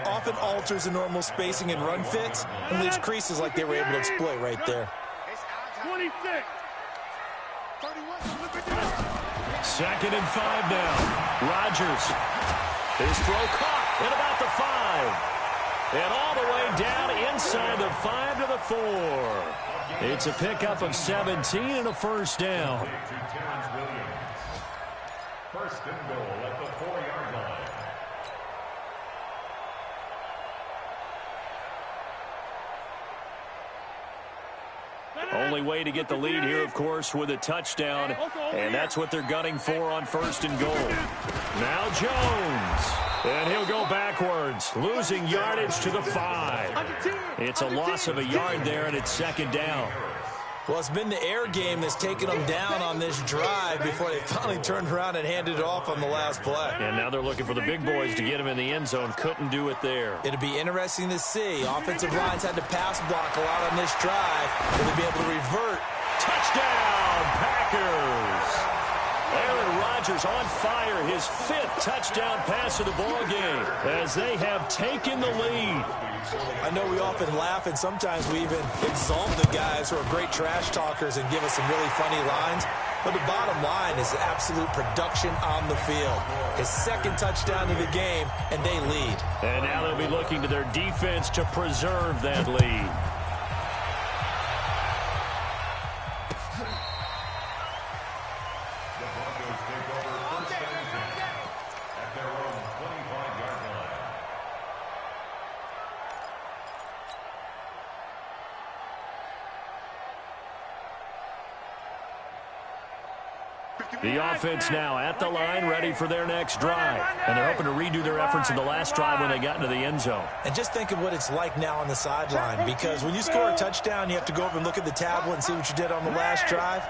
often alters the normal spacing and run fits and leaves creases like they were able to exploit right there.
26.
2nd and 5 now. Rodgers. His throw caught at about the 5. And all the way down inside the 5 to the 4. It's a pickup of 17 and a 1st down.
1st and goal at the 4-yard line.
Only way to get the lead here, of course, with a touchdown. And that's what they're gunning for on 1st and goal. Now Jones. And he'll go backwards, losing yardage to the 5. It's a loss of a yard there, and it's 2nd down.
Well, it's been the air game that's taken them down on this drive before they finally turned around and handed it off on the last play.
And now they're looking for the big boys to get him in the end zone. Couldn't do it there.
It'll be interesting to see. Offensive lines had to pass block a lot on this drive. Will they be able to revert?
Touchdown, Packers! Aaron Rodgers on fire, his 5th touchdown pass of the ball game as they have taken the lead.
I know we often laugh and sometimes we even exalt the guys who are great trash talkers and give us some really funny lines. But the bottom line is absolute production on the field. His 2nd touchdown of the game, and they lead.
And now they'll be looking to their defense to preserve that lead. The offense now at the line, ready for their next drive. And they're hoping to redo their efforts in the last drive when they got into the end zone.
And just think of what it's like now on the sideline, because when you score a touchdown, you have to go over and look at the tablet and see what you did on the last drive.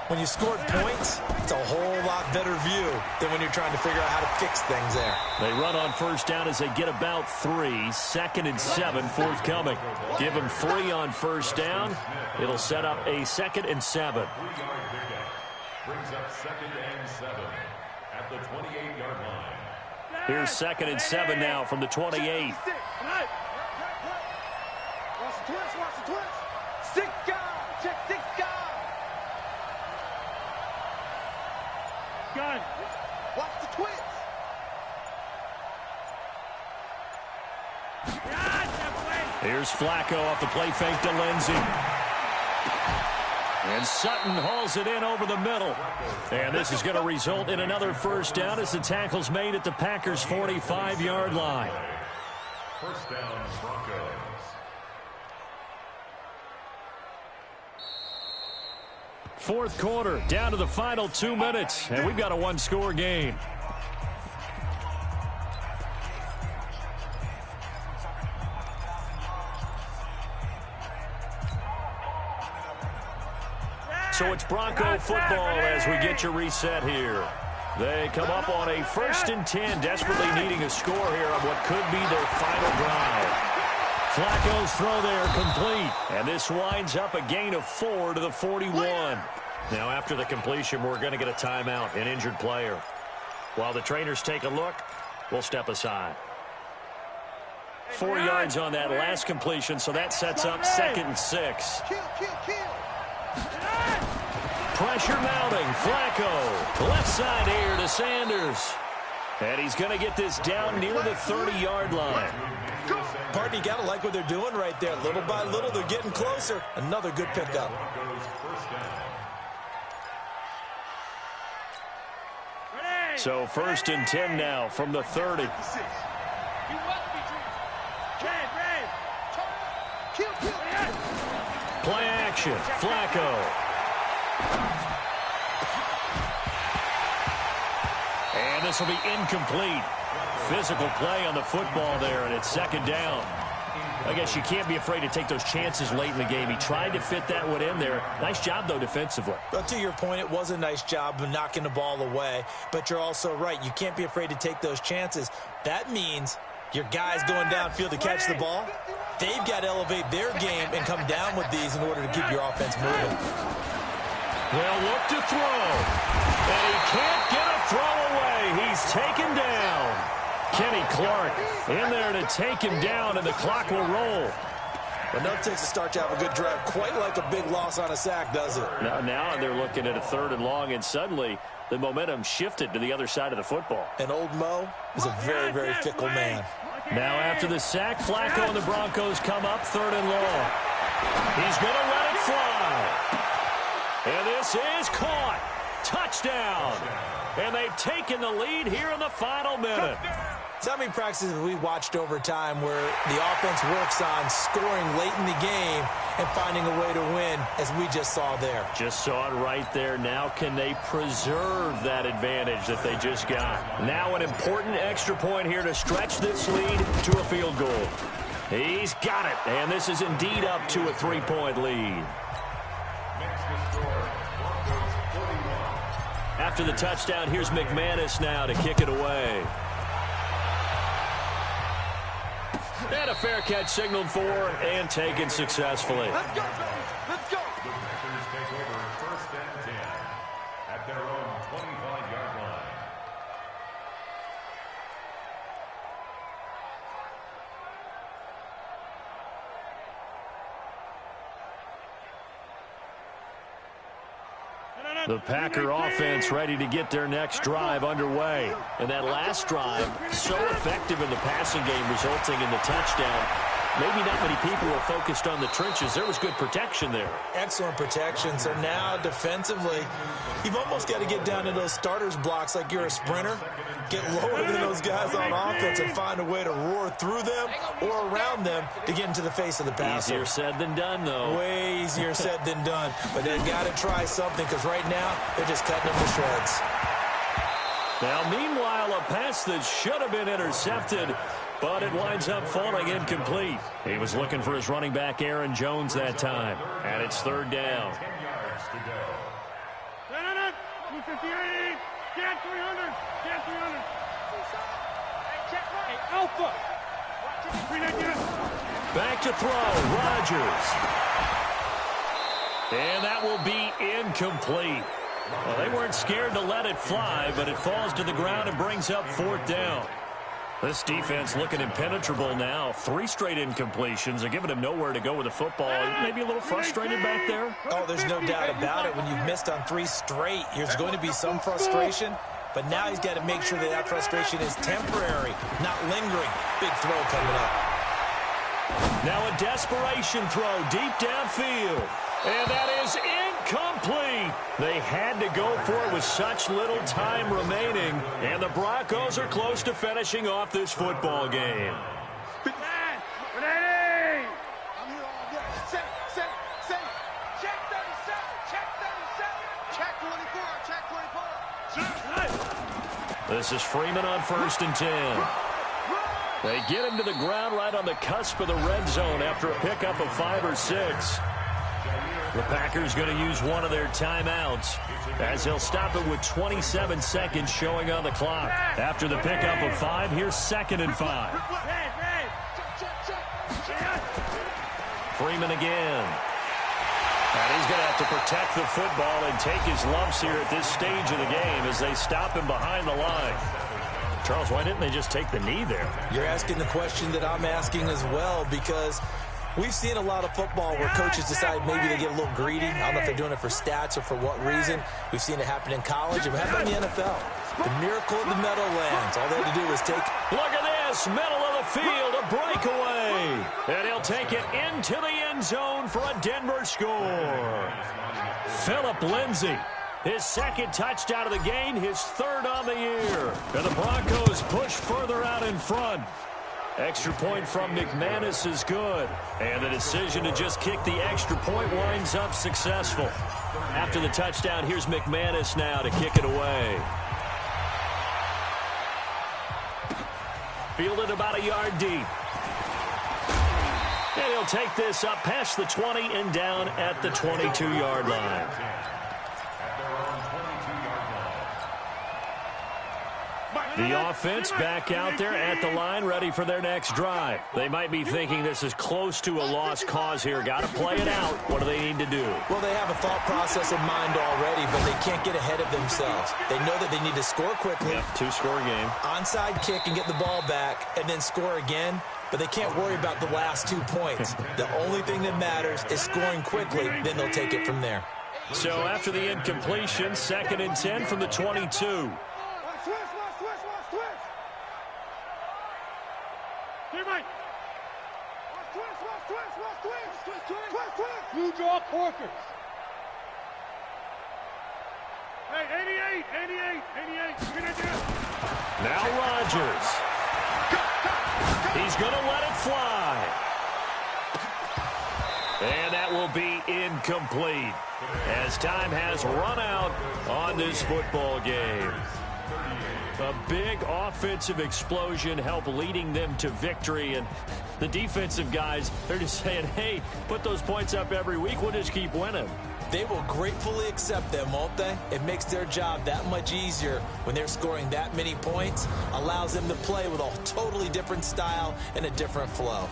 When you scored points, it's a whole lot better view than when you're trying to figure out how to fix things there.
They run on 1st down as they get about 3. 2nd and 7 forthcoming. Give them 3 on 1st down. It'll set up a 2nd and 7.
Brings up 2nd and 7 at the 28-yard line.
Here's 2nd and 7 now from the 28.
Watch the twist, watch the twist. 6 guys, check 6 guys. Gun. Watch the twist.
Here's Flacco off the play fake to Lindsey. And Sutton hauls it in over the middle. And this is going to result in another 1st down as the tackle's made at the Packers' 45-yard line.
1st down, Broncos.
Fourth quarter, down to the final 2 minutes, and we've got a 1-score game. So it's Bronco football as we get you reset here. They come up on a 1st and 10, desperately needing a score here on what could be their final drive. Flacco's throw there complete, and this winds up a gain of 4 to the 41. Now after the completion, we're going to get a timeout, an injured player. While the trainers take a look, we'll step aside. 4 yards on that last completion, so that sets up 2nd and 6. Pressure mounting. Flacco. Left side here to Sanders. And he's going to get this down near the 30-yard line.
Partner, you got to like what they're doing right there. Little by little, they're getting closer. Another good pickup.
So 1st and 10 now from the 30. Play action. Flacco. And this will be incomplete. physical play on the football there, and it's second down. I guess you can't be afraid to take those chances late in the game. He tried to fit that one in there. Nice job, though, defensively.
Well, to your point, it was a nice job of knocking the ball away. But you're also right. You can't be afraid to take those chances. That means your guys going downfield to catch the ball, they've got to elevate their game and come down with these in order to keep your offense moving.
Well, look to throw. And he can't get a throw away. He's taken down. Kenny Clark in there to take him down, and the clock will roll.
Enough takes to start to have a good drive, quite like a big loss on a sack, does it?
Now they're looking at a 3rd and long, and suddenly the momentum shifted to the other side of the football.
And old Mo is a very, very fickle man.
Now after the sack, Flacco and the Broncos come up 3rd and long. He's going to let it fly. And this is caught. Touchdown. And they've taken the lead here in the final minute.
So how many practices have we watched over time where the offense works on scoring late in the game and finding a way to win, as we just saw there?
Just saw it right there. Now can they preserve that advantage that they just got? Now an important extra point here to stretch this lead to a field goal. He's got it, and this is indeed up to a 3-point lead. After the touchdown, here's McManus now to kick it away. And a fair catch signaled for and taken successfully.
Let's go, let's go.
The Packers take over 1st and 10 at their own 25-yard line.
The Packer offense ready to get their next drive underway. And that last drive, so effective in the passing game, resulting in the touchdown. Maybe not many people were focused on the trenches. There was good protection there.
Excellent protection. So now defensively, you've almost got to get down to those starters blocks like you're a sprinter. Get lower than those guys on offense and find a way to roar through them or around them to get into the face of the passer.
Easier said than done, though.
Way easier said than done. But they've got to try something, because right now they're just cutting them to shreds.
Now, meanwhile, a pass that should have been intercepted, but it winds up falling incomplete. He was looking for his running back, Aaron Jones, that time. And it's 3rd down.
10 yards to go.
258. Get 300. Get 300. Hey, Alpha.
Back to throw. Rodgers. And that will be incomplete. Well, they weren't scared to let it fly, but it falls to the ground and brings up 4th down. This defense looking impenetrable now. 3 straight incompletions. They're giving him nowhere to go with the football. Maybe a little frustrated back there.
Oh, there's no doubt about it. When you've missed on 3 straight, there's going to be some frustration. But now he's got to make sure that that frustration is temporary, not lingering. Big throw coming up.
Now a desperation throw deep downfield. And that is incomplete. They had to go for it with such little time remaining. And the Broncos are close to finishing off this football game.
Ready!
I'm here all day. Set. Check 37. Check 37. Check 24. Check 24.
This is Freeman on 1st and 10. They get him to the ground right on the cusp of the red zone after a pickup of 5 or 6. The Packers going to use one of their timeouts as he'll stop it with 27 seconds showing on the clock. After the pickup of 5, here's 2nd and 5. Freeman again. And he's going to have to protect the football and take his lumps here at this stage of the game as they stop him behind the line. Charles, why didn't they just take the knee there?
You're asking the question that I'm asking as well, because we've seen a lot of football where coaches decide maybe they get a little greedy. I don't know if they're doing it for stats or for what reason. We've seen it happen in college, and we have it in the NFL. The miracle of the Meadowlands. All they had to do was take...
Look at this, middle of the field, a breakaway. And he'll take it into the end zone for a Denver score. Phillip Lindsay, his 2nd touchdown of the game, his 3rd on the year. And the Broncos push further out in front. Extra point from McManus is good. And the decision to just kick the extra point winds up successful. After the touchdown, here's McManus now to kick it away. Fielded about a yard deep. And he'll take this up past the 20 and down at the 22-yard line. The offense back out there at the line, ready for their next drive. They might be thinking this is close to a lost cause here. Got to play it out. What do they need to do?
Well, they have a thought process in mind already, but they can't get ahead of themselves. They know that they need to score quickly.
Yep, two-score game.
Onside kick and get the ball back, and then score again. But they can't worry about the last 2 points. The only thing that matters is scoring quickly. Then they'll take it from there.
So after the incompletion, 2nd and 10 from the 22.
You draw quarters. Hey, 88.
Now Rodgers. He's going to let it fly. And that will be incomplete as time has run out on this football game. A big offensive explosion helped leading them to victory, and the defensive guys, they're just saying, hey, put those points up every week, we'll just keep winning.
They will gratefully accept them, won't they? It makes their job that much easier when they're scoring that many points, allows them to play with a totally different style and a different flow.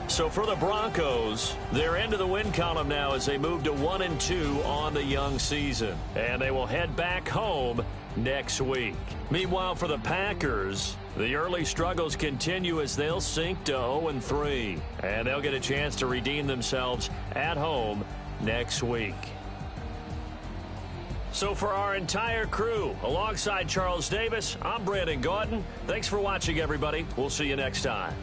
So for the Broncos, they're into the win column now as they move to 1-2 on the young season. And they will head back home next week. Meanwhile, for the Packers, the early struggles continue as they'll sink to 0-3. And they'll get a chance to redeem themselves at home next week. So for our entire crew, alongside Charles Davis, I'm Brandon Gaudin. Thanks for watching, everybody. We'll see you next time.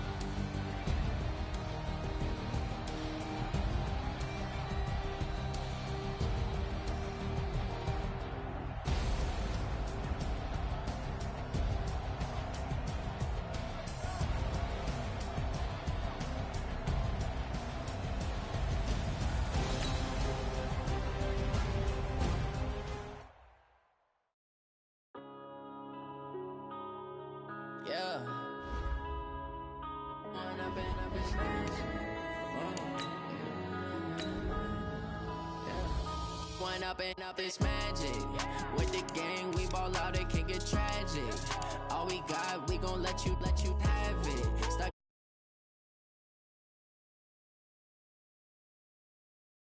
Yeah. One up and up is magic. With the gang, we ball out, it can get tragic. All we got, we gon' let you